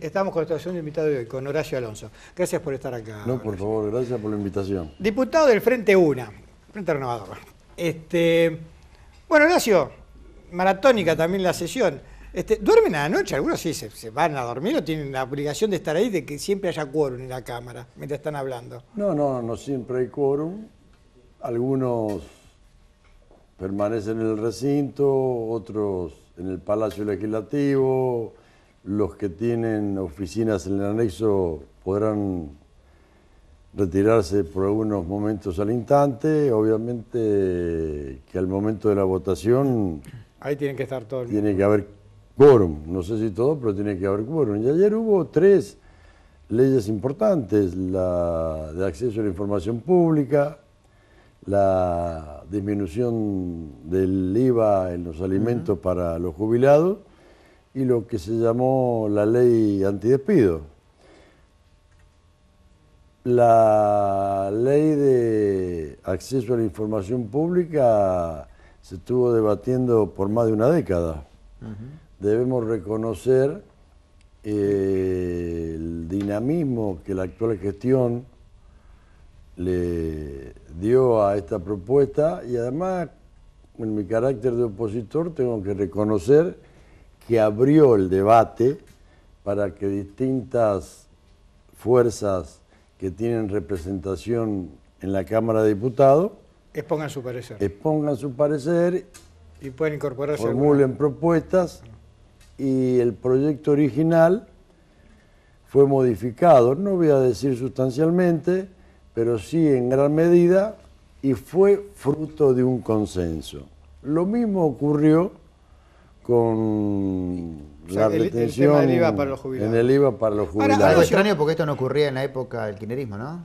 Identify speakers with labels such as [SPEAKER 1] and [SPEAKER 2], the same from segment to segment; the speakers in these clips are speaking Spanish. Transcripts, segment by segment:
[SPEAKER 1] Estamos con nuestro segundo invitado de hoy, con Horacio Alonso. Gracias por estar acá.
[SPEAKER 2] No, por favor, gracias por la invitación.
[SPEAKER 1] Diputado del Frente UNA, Frente Renovador. Bueno, Horacio, maratónica también la sesión. ¿Duermen a la noche? Algunos sí se van a dormir o tienen la obligación de estar ahí, de que siempre haya quórum en la Cámara mientras están hablando.
[SPEAKER 2] No siempre hay quórum. Algunos permanecen en el recinto, otros en el Palacio Legislativo. Los que tienen oficinas en el anexo podrán retirarse por algunos momentos al instante. Obviamente que al momento de la votación
[SPEAKER 1] Ahí tienen que estar todos.
[SPEAKER 2] Tiene que haber quórum. No sé si todo, pero tiene que haber quórum. Y ayer hubo 3 leyes importantes: la de acceso a la información pública, la disminución del IVA en los alimentos para los jubilados y lo que se llamó la ley antidespido. La ley de acceso a la información pública se estuvo debatiendo por más de una década. Debemos reconocer el dinamismo que la actual gestión le dio a esta propuesta y además, en mi carácter de opositor, tengo que reconocer que abrió el debate para que distintas fuerzas que tienen representación en la Cámara de Diputados
[SPEAKER 1] expongan su parecer.
[SPEAKER 2] Expongan su parecer
[SPEAKER 1] y pueden incorporarse.
[SPEAKER 2] Formulen propuestas y el proyecto original fue modificado, no voy a decir sustancialmente, pero sí en gran medida, y fue fruto de un consenso. Lo mismo ocurrió con la retención
[SPEAKER 1] el tema del IVA para los jubilados.
[SPEAKER 2] En el IVA para los jubilados.
[SPEAKER 3] Ahora, algo extraño porque esto no ocurría en la época del kirchnerismo, ¿no?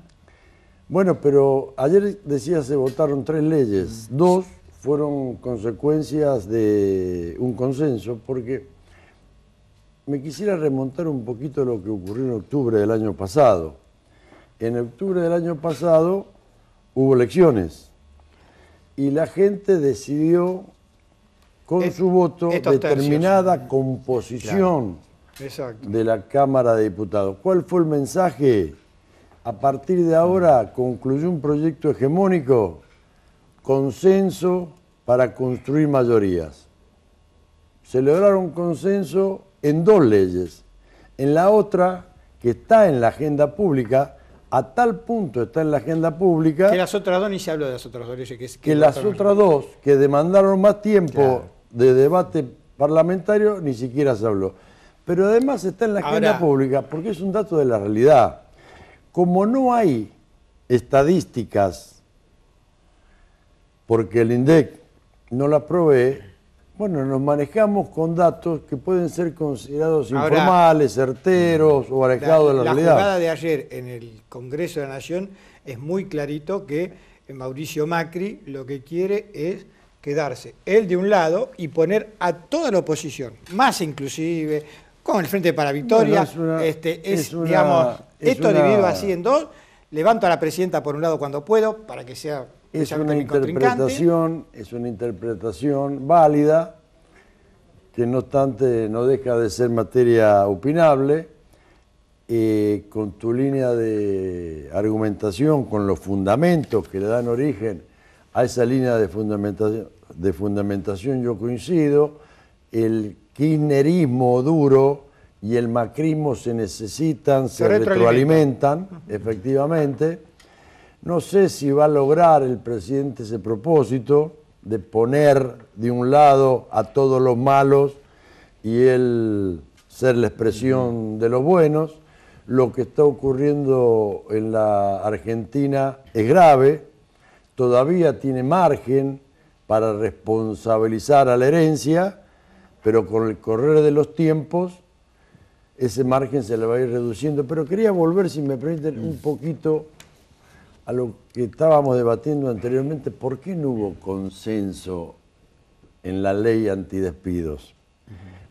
[SPEAKER 2] Bueno, pero ayer decía se votaron 3 leyes, 2 fueron consecuencias de un consenso, porque me quisiera remontar un poquito a lo que ocurrió en octubre del año pasado. En octubre del año pasado hubo elecciones y la gente decidió con su voto determinada composición de la Cámara de Diputados. ¿Cuál fue el mensaje? A partir de ahora concluyó un proyecto hegemónico, consenso para construir mayorías. Se lograron consenso en 2 leyes. En la otra, que está en la agenda pública, a tal punto está en la agenda pública...
[SPEAKER 1] Que las otras 2 ni se habló de las otras 2 leyes.
[SPEAKER 2] Que las otras 2, que demandaron más tiempo de debate parlamentario, ni siquiera se habló. Pero además está en la agenda pública porque es un dato de la realidad. Como no hay estadísticas, porque el INDEC no la provee, bueno, nos manejamos con datos que pueden ser considerados informales, certeros o alejados de la realidad.
[SPEAKER 1] La jugada de ayer en el Congreso de la Nación es muy clarito que Mauricio Macri lo que quiere es quedarse él de un lado y poner a toda la oposición, más inclusive, con el Frente para Victoria, digamos, esto dividido así en 2, levanto a la presidenta por un lado cuando puedo, para que sea...
[SPEAKER 2] Es una interpretación válida, que no obstante no deja de ser materia opinable, con tu línea de argumentación, con los fundamentos que le dan origen a esa línea de fundamentación yo coincido. El kirchnerismo duro y el macrismo se necesitan, se retroalimentan, efectivamente. No sé si va a lograr el presidente ese propósito de poner de un lado a todos los malos y él ser la expresión de los buenos. Lo que está ocurriendo en la Argentina es grave, todavía tiene margen para responsabilizar a la herencia, pero con el correr de los tiempos ese margen se le va a ir reduciendo. Pero quería volver, si me permiten, un poquito a lo que estábamos debatiendo anteriormente. ¿Por qué no hubo consenso en la ley antidespidos?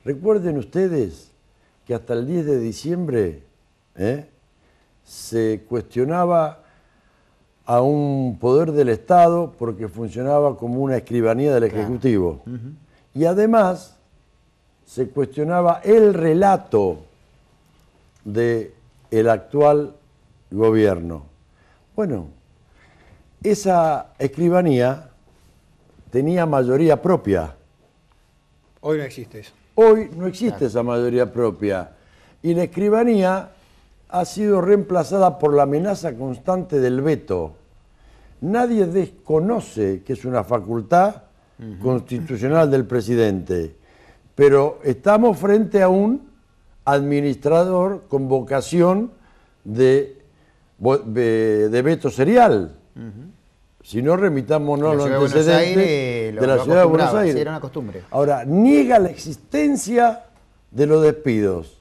[SPEAKER 2] Recuerden ustedes que hasta el 10 de diciembre se cuestionaba a un poder del Estado porque funcionaba como una escribanía del Ejecutivo. Y además se cuestionaba el relato del actual gobierno. Bueno, esa escribanía tenía mayoría propia.
[SPEAKER 1] Hoy no existe eso.
[SPEAKER 2] Hoy no existe esa mayoría propia. Y la escribanía ha sido reemplazada por la amenaza constante del veto. Nadie desconoce que es una facultad constitucional del presidente, pero estamos frente a un administrador con vocación de veto serial. Si no, remitámonos a los antecedentes de la ciudad de Buenos Aires.
[SPEAKER 3] Sí, era una costumbre.
[SPEAKER 2] Ahora, niega la existencia de los despidos,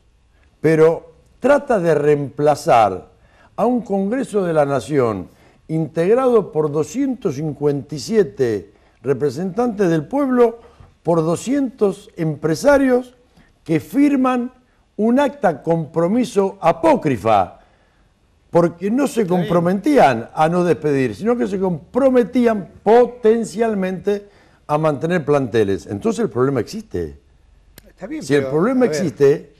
[SPEAKER 2] pero trata de reemplazar a un Congreso de la Nación integrado por 257 representantes del pueblo, por 200 empresarios que firman un acta compromiso apócrifa, porque no se comprometían a no despedir, sino que se comprometían potencialmente a mantener planteles. Entonces el problema existe.
[SPEAKER 1] Está bien,
[SPEAKER 2] Si el problema existe,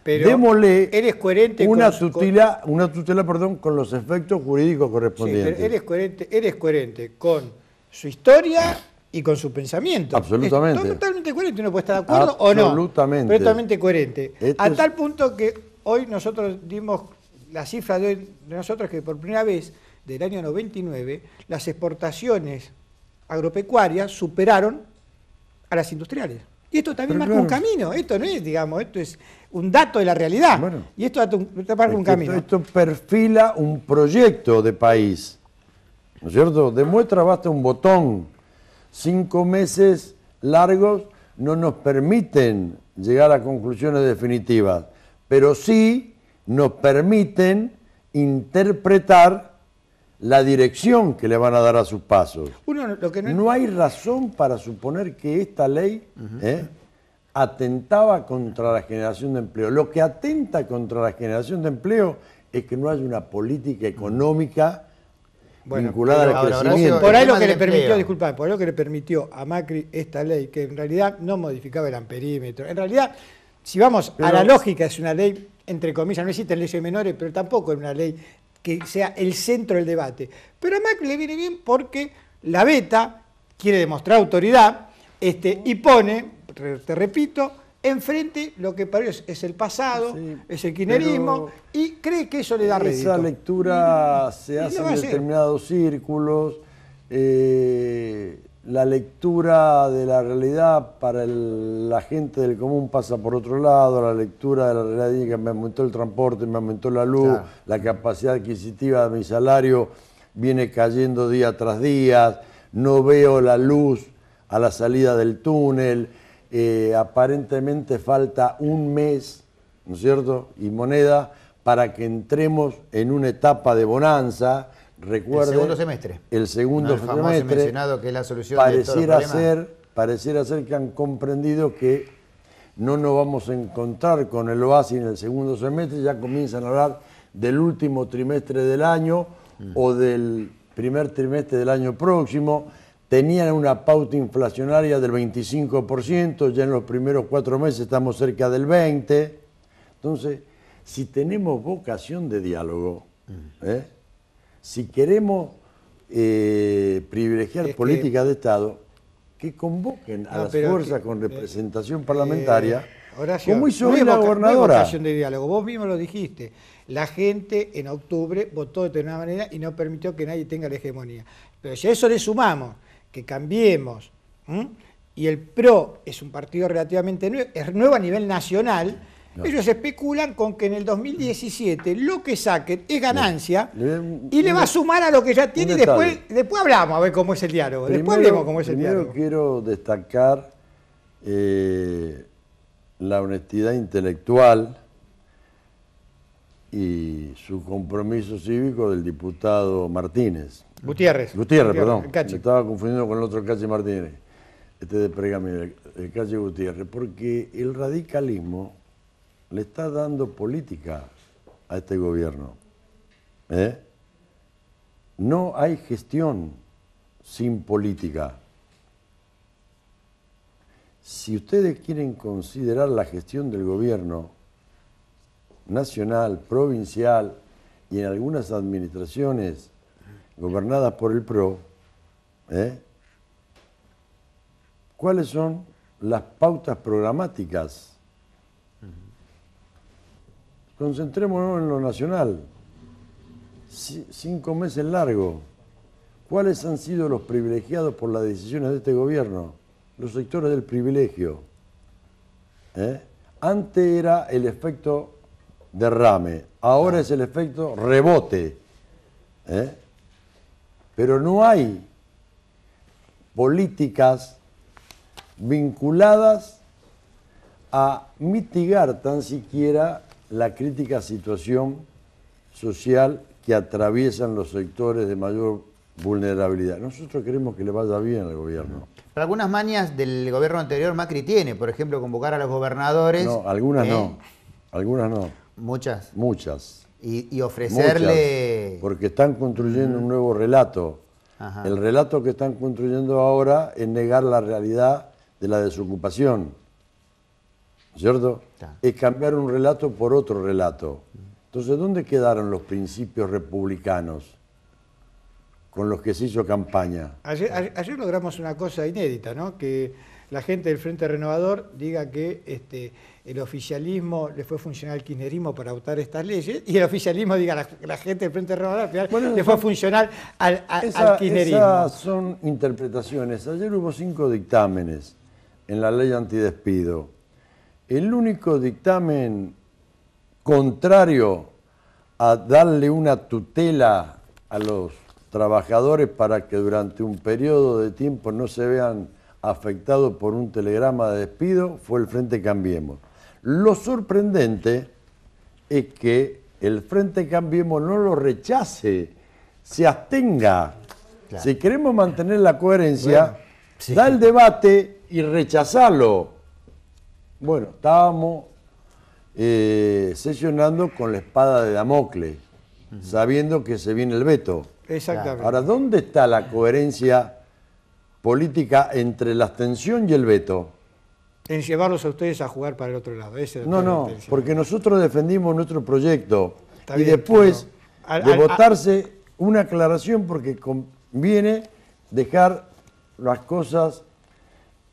[SPEAKER 1] pero
[SPEAKER 2] démosle
[SPEAKER 1] eres coherente
[SPEAKER 2] una tutela con los efectos jurídicos
[SPEAKER 1] Sí,
[SPEAKER 2] correspondientes.
[SPEAKER 1] pero eres coherente con su historia y con su pensamiento.
[SPEAKER 2] Absolutamente.
[SPEAKER 1] Es totalmente coherente, uno puede estar de acuerdo o no.
[SPEAKER 2] Absolutamente.
[SPEAKER 1] Pero es totalmente coherente.
[SPEAKER 2] Esto
[SPEAKER 1] Tal punto que hoy nosotros dimos la cifra de nosotros que por primera vez del año 99 las exportaciones agropecuarias superaron a las industriales. Y esto también marca un camino. Esto no es, digamos, esto es un dato de la realidad.
[SPEAKER 2] Bueno,
[SPEAKER 1] y esto marca un camino.
[SPEAKER 2] Esto perfila un proyecto de país, ¿no es cierto? Demuestra, basta un botón. 5 meses largos no nos permiten llegar a conclusiones definitivas, pero sí nos permiten interpretar la dirección que le van a dar a sus pasos. No hay razón para suponer que esta ley atentaba contra la generación de empleo. Lo que atenta contra la generación de empleo es que no haya una política económica vinculada al crecimiento.
[SPEAKER 1] Por ahí lo que le permitió, disculpad, por ahí lo que le permitió a Macri esta ley, que en realidad no modificaba el amperímetro. En realidad, si vamos a la lógica, es una ley, entre comillas, no existen leyes menores, pero tampoco es una ley que sea el centro del debate. Pero a Macri le viene bien porque la veta, quiere demostrar autoridad, y pone, te repito, enfrente lo que para ellos es el pasado, es el kirchnerismo, y cree que eso le da rédito.
[SPEAKER 2] Esa lectura se hace en determinados círculos. La lectura de la realidad para la gente del común pasa por otro lado. La lectura de la realidad dice que me aumentó el transporte, me aumentó la luz, la capacidad adquisitiva de mi salario viene cayendo día tras día, no veo la luz a la salida del túnel, aparentemente falta un mes, ¿no es cierto?, y moneda para que entremos en una etapa de bonanza. Recuerde,
[SPEAKER 3] el segundo semestre.
[SPEAKER 2] El segundo
[SPEAKER 3] el famoso
[SPEAKER 2] semestre.
[SPEAKER 3] Mencionado que es la solución de todos los problemas.
[SPEAKER 2] Pareciera ser que han comprendido que no nos vamos a encontrar con el oasis en el segundo semestre, ya comienzan a hablar del último trimestre del año o del primer trimestre del año próximo. Tenían una pauta inflacionaria del 25%, ya en los primeros 4 meses estamos cerca del 20%. Entonces, si tenemos vocación de diálogo, si queremos privilegiar políticas de Estado, que convoquen a las fuerzas con representación parlamentaria,
[SPEAKER 1] Horacio,
[SPEAKER 2] como hizo hoy la gobernadora.
[SPEAKER 1] No hay vocación de diálogo, vos mismo lo dijiste. La gente en octubre votó de determinada manera y no permitió que nadie tenga la hegemonía. Pero si a eso le sumamos que cambiemos, y el PRO es un partido relativamente nuevo, es nuevo a nivel nacional, ellos especulan con que en el 2017 lo que saquen es ganancia y le va a sumar a lo que ya tiene y después hablamos a ver cómo es el diálogo. Después hablemos cómo es el diálogo.
[SPEAKER 2] Quiero destacar la honestidad intelectual y su compromiso cívico del diputado Martínez.
[SPEAKER 1] Gutiérrez,
[SPEAKER 2] perdón. Me estaba confundiendo con el otro Calle Martínez. De Pergamino, el Calle Gutiérrez, porque el radicalismo le está dando política a este gobierno. No hay gestión sin política. Si ustedes quieren considerar la gestión del gobierno nacional, provincial y en algunas administraciones gobernadas por el PRO, ¿cuáles son las pautas programáticas? Concentrémonos en lo nacional. 5 meses largos. ¿Cuáles han sido los privilegiados por las decisiones de este gobierno? Los sectores del privilegio. Antes era el efecto derrame, ahora es el efecto rebote. Pero no hay políticas vinculadas a mitigar tan siquiera la crítica situación social que atraviesan los sectores de mayor vulnerabilidad. Nosotros queremos que le vaya bien al gobierno.
[SPEAKER 3] Pero algunas mañas del gobierno anterior Macri tiene, por ejemplo, convocar a los gobernadores.
[SPEAKER 2] No, algunas no. Algunas no.
[SPEAKER 3] ¿Muchas?
[SPEAKER 2] Muchas.
[SPEAKER 3] Y ofrecerle...
[SPEAKER 2] Muchas, porque están construyendo un nuevo relato. Ajá. El relato que están construyendo ahora es negar la realidad de la desocupación. ¿Cierto? Es cambiar un relato por otro relato. Entonces, ¿dónde quedaron los principios republicanos con los que se hizo campaña?
[SPEAKER 1] Ayer logramos una cosa inédita, ¿no? Que la gente del Frente Renovador diga que el oficialismo le fue funcional al kirchnerismo para votar estas leyes, y el oficialismo diga la gente del Frente Renovador al final le fue funcional al kirchnerismo.
[SPEAKER 2] Esas son interpretaciones. Ayer hubo 5 dictámenes en la ley antidespido. El único dictamen contrario a darle una tutela a los trabajadores para que durante un periodo de tiempo no se vean afectados por un telegrama de despido fue el Frente Cambiemos. Lo sorprendente es que el Frente Cambiemos no lo rechace, se abstenga. Claro. Si queremos mantener la coherencia, bueno, sí, da el debate y rechazarlo. Bueno, estábamos sesionando con la espada de Damocles, sabiendo que se viene el veto.
[SPEAKER 1] Exactamente.
[SPEAKER 2] Ahora, ¿dónde está la coherencia política entre la abstención y el veto?
[SPEAKER 1] En llevarlos a ustedes a jugar para el otro lado.
[SPEAKER 2] No, porque nosotros defendimos nuestro proyecto. Y después de votarse una aclaración, porque conviene dejar las cosas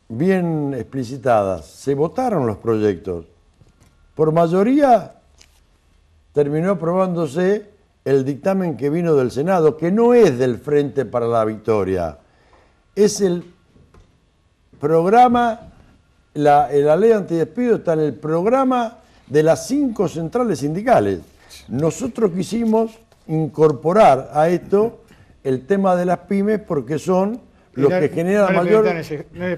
[SPEAKER 2] bien explicitadas. Se votaron los proyectos. Por mayoría terminó aprobándose el dictamen que vino del Senado, que no es del Frente para la Victoria. Es el programa, la ley antidespido está en el programa de las 5 centrales sindicales. Nosotros quisimos incorporar a esto el tema de las pymes porque son los que generan mayor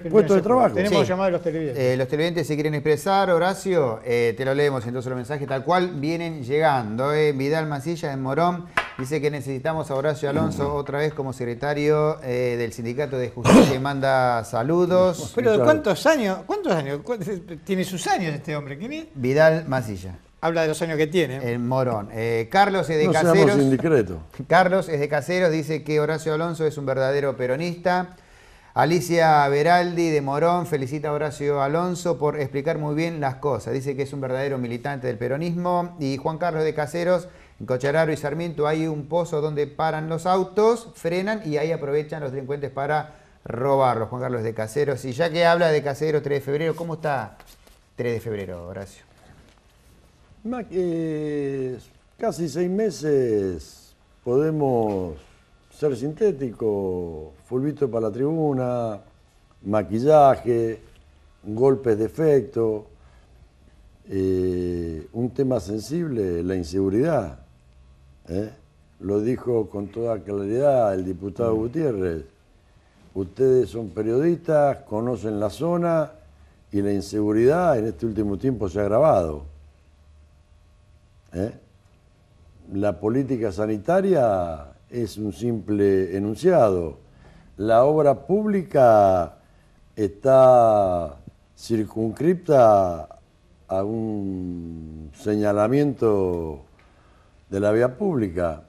[SPEAKER 2] puestos de trabajo.
[SPEAKER 1] Tenemos llamado a los televidentes.
[SPEAKER 3] Los televidentes se quieren expresar, Horacio, te lo leemos entonces los mensajes tal cual vienen llegando. Vidal Masilla de Morón dice que necesitamos a Horacio Alonso otra vez como secretario del Sindicato de Justicia y manda saludos.
[SPEAKER 1] Pero ¿cuántos años? Tiene sus años este hombre. ¿Quién es?
[SPEAKER 3] Vidal Masilla.
[SPEAKER 1] Habla de los años que tiene.
[SPEAKER 3] En Morón. Carlos es de Caseros.
[SPEAKER 2] No seamos indiscretos.
[SPEAKER 3] Carlos es de Caseros, dice que Horacio Alonso es un verdadero peronista. Alicia Veraldi de Morón felicita a Horacio Alonso por explicar muy bien las cosas. Dice que es un verdadero militante del peronismo. Y Juan Carlos de Caseros, en Cochararo y Sarmiento hay un pozo donde paran los autos, frenan y ahí aprovechan los delincuentes para robarlos. Juan Carlos de Caseros. Y ya que habla de Caseros 3 de febrero, ¿cómo está 3 de febrero, Horacio?
[SPEAKER 2] Casi 6 meses podemos ser sintéticos, fulbito para la tribuna, maquillaje, golpes de efecto, un tema sensible, la inseguridad. Lo dijo con toda claridad el diputado Gutiérrez. Ustedes son periodistas, conocen la zona y la inseguridad en este último tiempo se ha agravado. La política sanitaria es un simple enunciado. La obra pública está circunscripta a un señalamiento de la vía pública.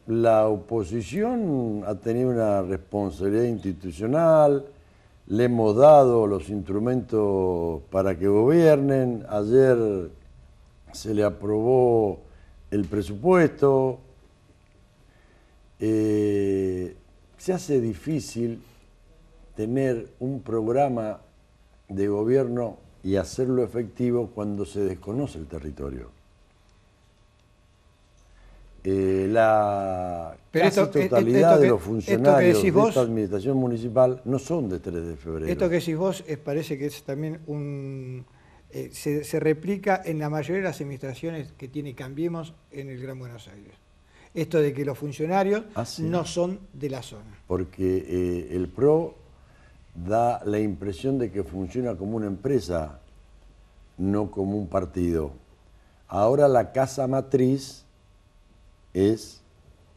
[SPEAKER 2] La oposición ha tenido una responsabilidad institucional, le hemos dado los instrumentos para que gobiernen. Ayer se le aprobó el presupuesto. Se hace difícil tener un programa de gobierno y hacerlo efectivo cuando se desconoce el territorio. La casi totalidad de los funcionarios de esta administración municipal no son de 3 de febrero.
[SPEAKER 1] Esto que decís vos parece que es también se replica en la mayoría de las administraciones que tiene Cambiemos en el Gran Buenos Aires. Esto de que los funcionarios no son de la zona.
[SPEAKER 2] Porque el PRO da la impresión de que funciona como una empresa, no como un partido. Ahora la casa matriz es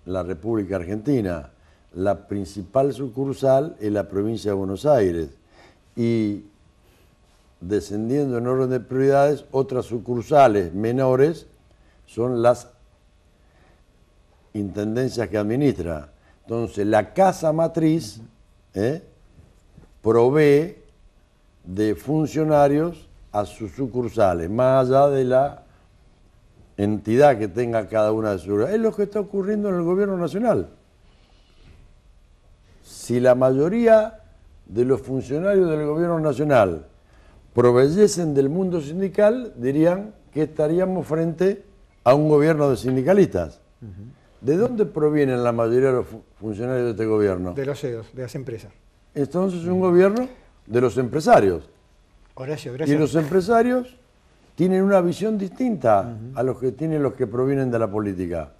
[SPEAKER 2] la República Argentina. La principal sucursal es la provincia de Buenos Aires. Y descendiendo en orden de prioridades, otras sucursales menores son las intendencias que administra. Entonces, la casa matriz provee de funcionarios a sus sucursales, más allá de la entidad que tenga cada una de sus... Es lo que está ocurriendo en el gobierno nacional. Si la mayoría de los funcionarios del gobierno nacional proveyesen del mundo sindical, dirían que estaríamos frente a un gobierno de sindicalistas. ¿De dónde provienen la mayoría de los funcionarios de este gobierno?
[SPEAKER 1] De los CEOs, de las empresas.
[SPEAKER 2] Entonces es un gobierno de los empresarios.
[SPEAKER 1] Horacio, gracias.
[SPEAKER 2] Y los empresarios tienen una visión distinta a los que tienen los que provienen de la política.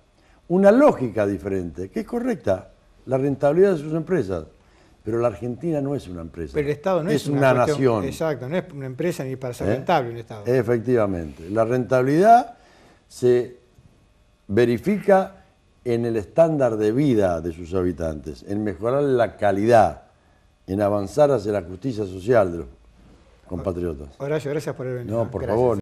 [SPEAKER 2] Una lógica diferente, que es correcta, la rentabilidad de sus empresas. Pero la Argentina no es una empresa.
[SPEAKER 1] Pero el Estado no es
[SPEAKER 2] una nación.
[SPEAKER 1] Exacto, no es una empresa ni para ser rentable un Estado.
[SPEAKER 2] Efectivamente. La rentabilidad se verifica en el estándar de vida de sus habitantes, en mejorar la calidad, en avanzar hacia la justicia social de los compatriotas.
[SPEAKER 1] Horacio, gracias por el venir.
[SPEAKER 2] No, por favor.